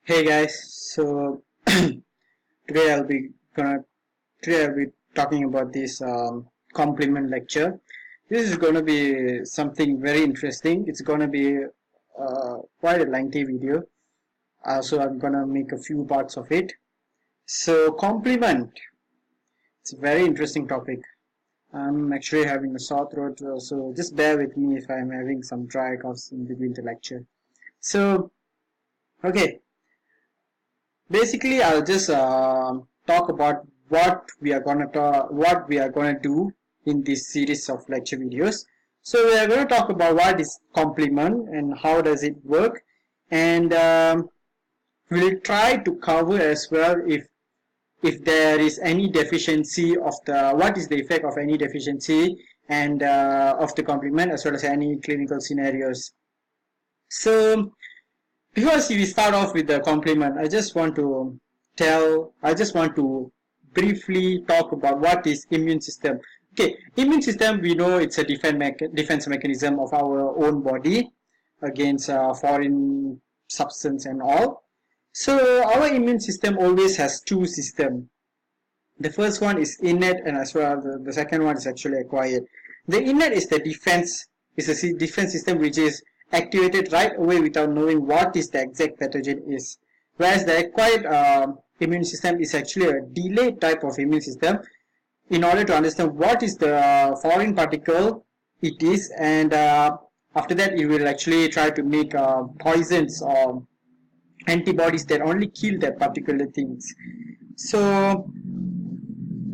Hey guys, so today I'll be talking about this complement lecture. This is going to be something very interesting. It's going to be quite a lengthy video, so I'm going to make a few parts of it. So complement, it's a very interesting topic. I'm actually having a sore throat, so just bear with me if I'm having some dry coughs in between the lecture. So okay. Basically, I'll just talk about what we are gonna do in this series of lecture videos. So we are going to talk about what is complement and how does it work, and we'll try to cover as well if there is any deficiency of the what is the effect of any deficiency and of the complement as well as any clinical scenarios. So before we start off with the complement, I just want to briefly talk about what is immune system. Okay, immune system, we know it's a defense mechanism of our own body against foreign substance and all. So our immune system always has two systems. The first one is innate, and as well the second one is actually acquired. The innate is the is a defense system which is activated right away without knowing what is the exact pathogen is. Whereas the acquired immune system is actually a delayed type of immune system in order to understand what is the foreign particle it is, and after that it will actually try to make poisons or antibodies that only kill that particular things. So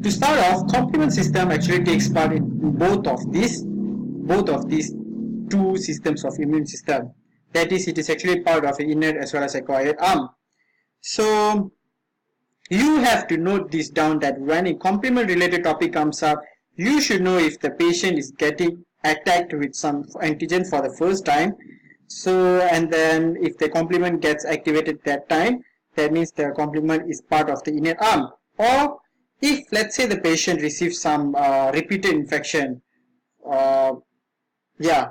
to start off, complement system actually takes part in both of these two systems of immune system. That is, it is actually part of innate as well as acquired arm. So you have to note this down that when a complement related topic comes up, you should know if the patient is getting attacked with some antigen for the first time. So, and then if the complement gets activated that time, that means the complement is part of the innate arm. Or if let's say the patient receives some repeated infection, uh, yeah,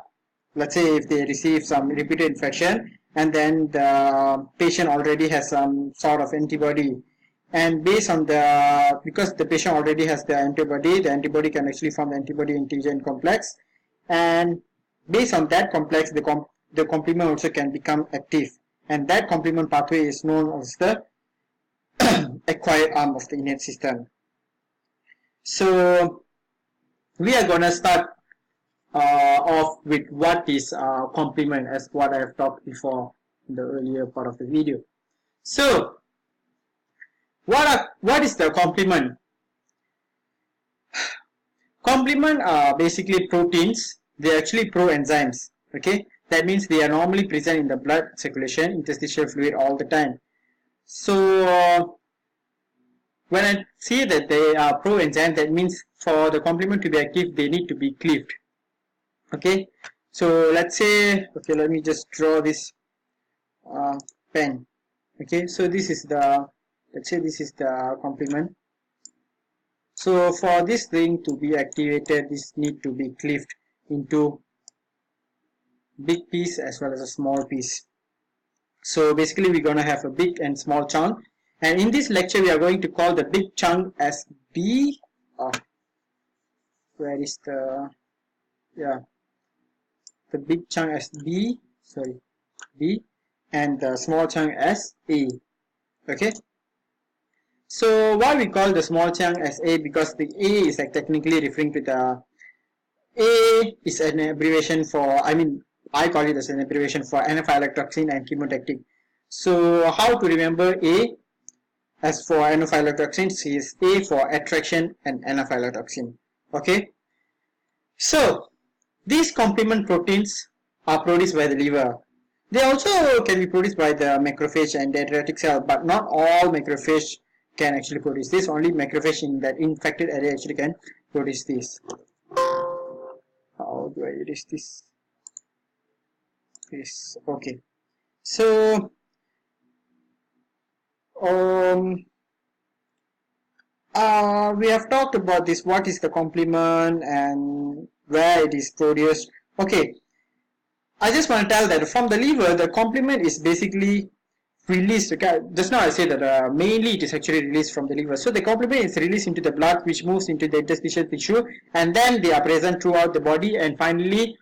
let's say if they receive some repeated infection and then the patient already has some sort of antibody, and based on because the patient already has the antibody can actually form the antibody antigen complex, and based on that complex the complement also can become active, and that complement pathway is known as the acquired arm of the innate system. So we are gonna start off with what is complement, as what I have talked before in the earlier part of the video. So what is the complement? Complement are basically proteins. They're actually proenzymes. Okay, that means they are normally present in the blood circulation, interstitial fluid all the time. So when I say that they are proenzymes, that means for the complement to be active, they need to be cleaved. Okay, so let's say, okay, let me just draw this pen. Okay, so this is the, let's say this is the complement. So for this thing to be activated, this need to be cleaved into big piece as well as a small piece. So basically we're going to have a big and small chunk, and in this lecture we are going to call the big chunk as B. Where is the, yeah, the big chunk as B, and the small chunk as A. Okay, so why we call the small chunk as A? Because the A is like technically referring to the A is an abbreviation for, I call it as an abbreviation for anaphylactoxin and chemotactic. So how to remember A? As for anaphylactoxin, is A for attraction and anaphylactoxin. Okay, so these complement proteins are produced by the liver. They also can be produced by the macrophage and dendritic cell, but not all macrophage can actually produce this. Only macrophage in that infected area actually can produce this. How do I erase this? This, okay. So we have talked about this, what is the complement and where it is produced. Okay, I just want to tell that from the liver, the complement is basically released. Okay, just now I said that mainly it is actually released from the liver. So the complement is released into the blood, which moves into the interstitial tissue, and then they are present throughout the body, and finally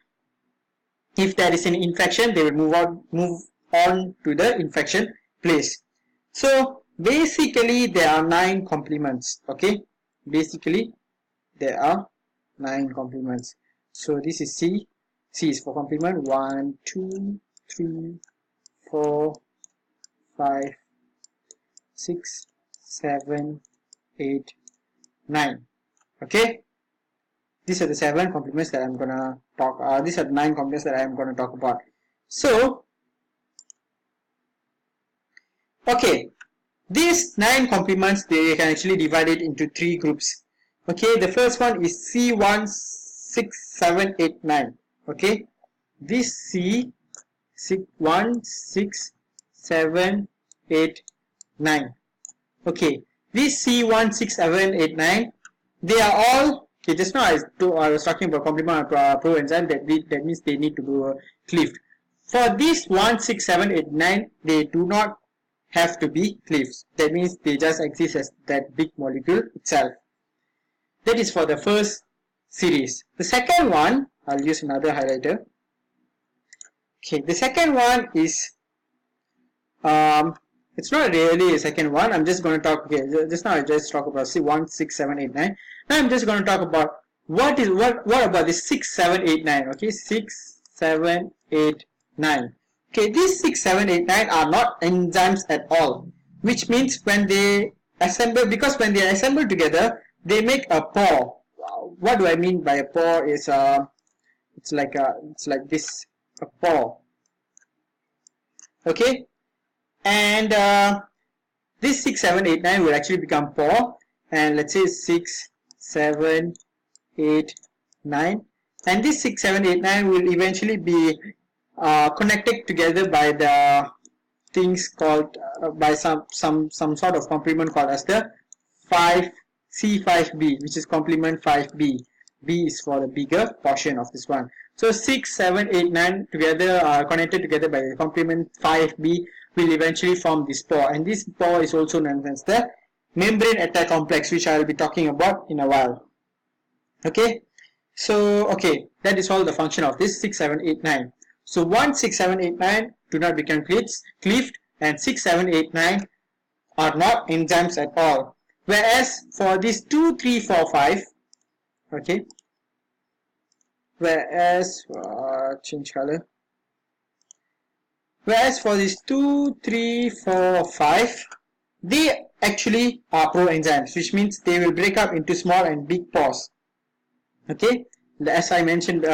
if there is an infection, they will move on to the infection place. So basically there are 9 complements. Okay, basically there are 9 complements. So this is C. C is for complement. 1, 2, 3, 4, 5, 6, 7, 8, 9. Okay, these are the 7 complements that I'm gonna talk. These are the 9 complements that I'm gonna talk about. So, okay, these 9 complements, they can actually divide it into 3 groups. Okay, the first one is C16789. Okay, this C16789. Okay, these C16789, they are all, okay, just now I was talking about complement proenzyme, that means they need to be cleaved. For this 16789, they do not have to be cleaved. That means they just exist as that big molecule itself. That is for the first series. The second one, I'll use another highlighter. Okay, the second one is it's not really a second one. I'm just going to talk. Okay, just now I just talked about C16789. Now I'm just going to talk about what about this 6789. Okay, 6789. Okay, these 6789 are not enzymes at all, which means when they assemble, because when they assemble together, they make a pore. What do I mean by a pore? Is it's like this, a pore. Okay. And this 6789 will actually become 4, and let's say 6789, and this 6789 will eventually be connected together by the things called by some sort of complement called as the C5b, which is complement 5b. B is for the bigger portion of this one. So 6789 together are connected together by the complement 5b will eventually form this pore, and this pore is also known as the membrane attack complex, which I will be talking about in a while. Okay, so okay, that is all the function of this 6789. So 16789 do not become cleaved, and 6789 are not enzymes at all. Whereas for this 2345, okay, whereas change color. Whereas for this 2, 3, 4, 5, they actually are proenzymes, which means they will break up into small and big pores. Okay, as I mentioned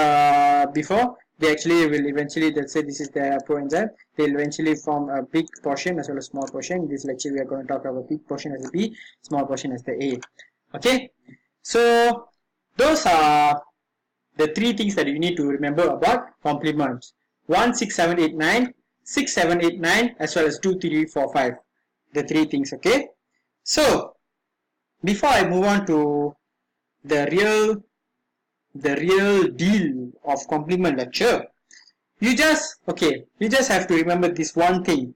before, they actually will eventually, let's say this is the proenzyme, they will eventually form a big portion as well as small portion. In this lecture, we are going to talk about big portion as the B, small portion as the A. Okay, so those are the 3 things that you need to remember about complements: 16789, 6789, as well as 2345. The 3 things. Okay, so before I move on to the real deal of complement lecture, you just have to remember this one thing: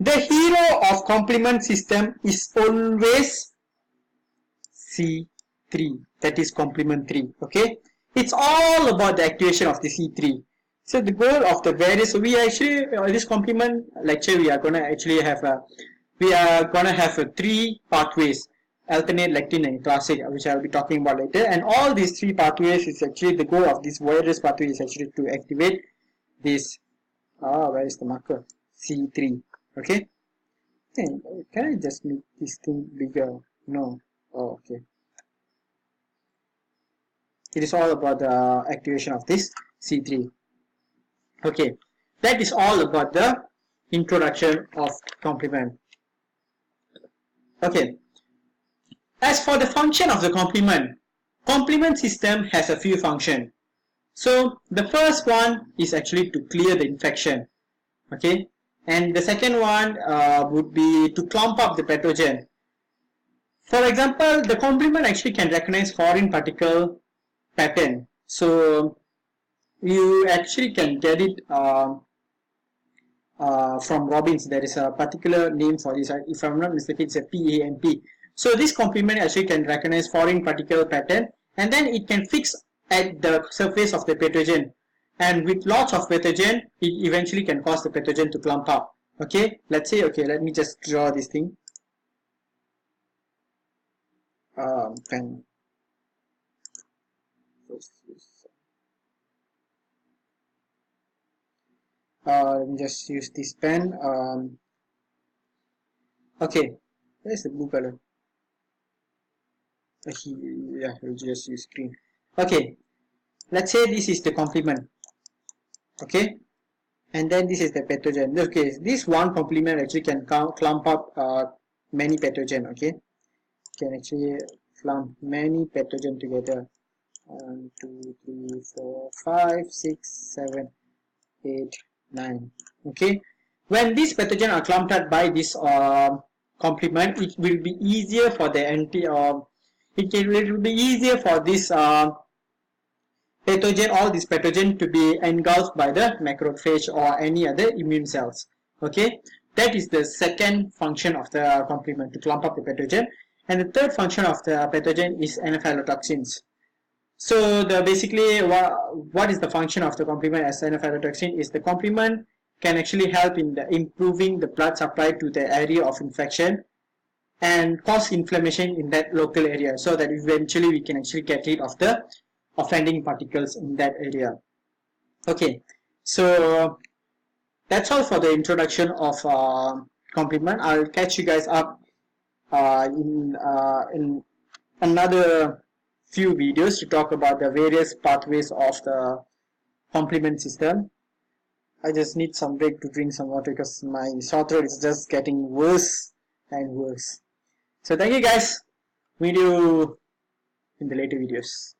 the hero of complement system is always C3, that is complement 3. Okay, it's all about the activation of the C3. So the goal of the various, so we actually this complement lecture, we are going to actually have 3 pathways: alternate, lectin, and classic, which I will be talking about later. And all these 3 pathways is actually, the goal of this various pathway is actually to activate this where is the marker? C3. Okay, can I just make this thing bigger? No. Oh, okay. It is all about the activation of this C3. Okay, that is all about the introduction of complement. Okay, as for the function of the complement system has a few functions. So the first one is actually to clear the infection. Okay, and the second one would be to clump up the pathogen. For example, the complement actually can recognize foreign particle pattern. So you actually can get it from Robbins. There is a particular name for this. If I'm not mistaken, it's a PAMP. So this complement actually can recognize foreign particle pattern, and then it can fix at the surface of the pathogen. And with lots of pathogen, it eventually can cause the pathogen to clump up. Okay, let's say, okay, let me just draw this thing. Pen. Let me just use this pen. Okay, where's the blue color? Yeah, we'll just use green. Okay, let's say this is the complement. Okay, and then this is the pathogen. Okay, this one complement actually can clump up many pathogen. Okay, can actually clump many pathogen together. 1, 2, 3, 4, 5, 6, 7, 8, 9. Okay, when these pathogen are clumped up by this complement, it will be easier for the it will be easier for this pathogen, all these pathogen to be engulfed by the macrophage or any other immune cells. Okay, that is the second function of the complement, to clump up the pathogen. And the third function of the pathogen is anaphylatoxins. So the basically what is the function of the complement as anaphylatoxin is the complement can actually help in the improving the blood supply to the area of infection and cause inflammation in that local area, so that eventually we can actually get rid of the offending particles in that area. Okay, so that's all for the introduction of complement. I'll catch you guys up in another few videos to talk about the various pathways of the complement system. I just need some break to drink some water because my sore throat is just getting worse and worse. So thank you guys. Meet you in the later videos.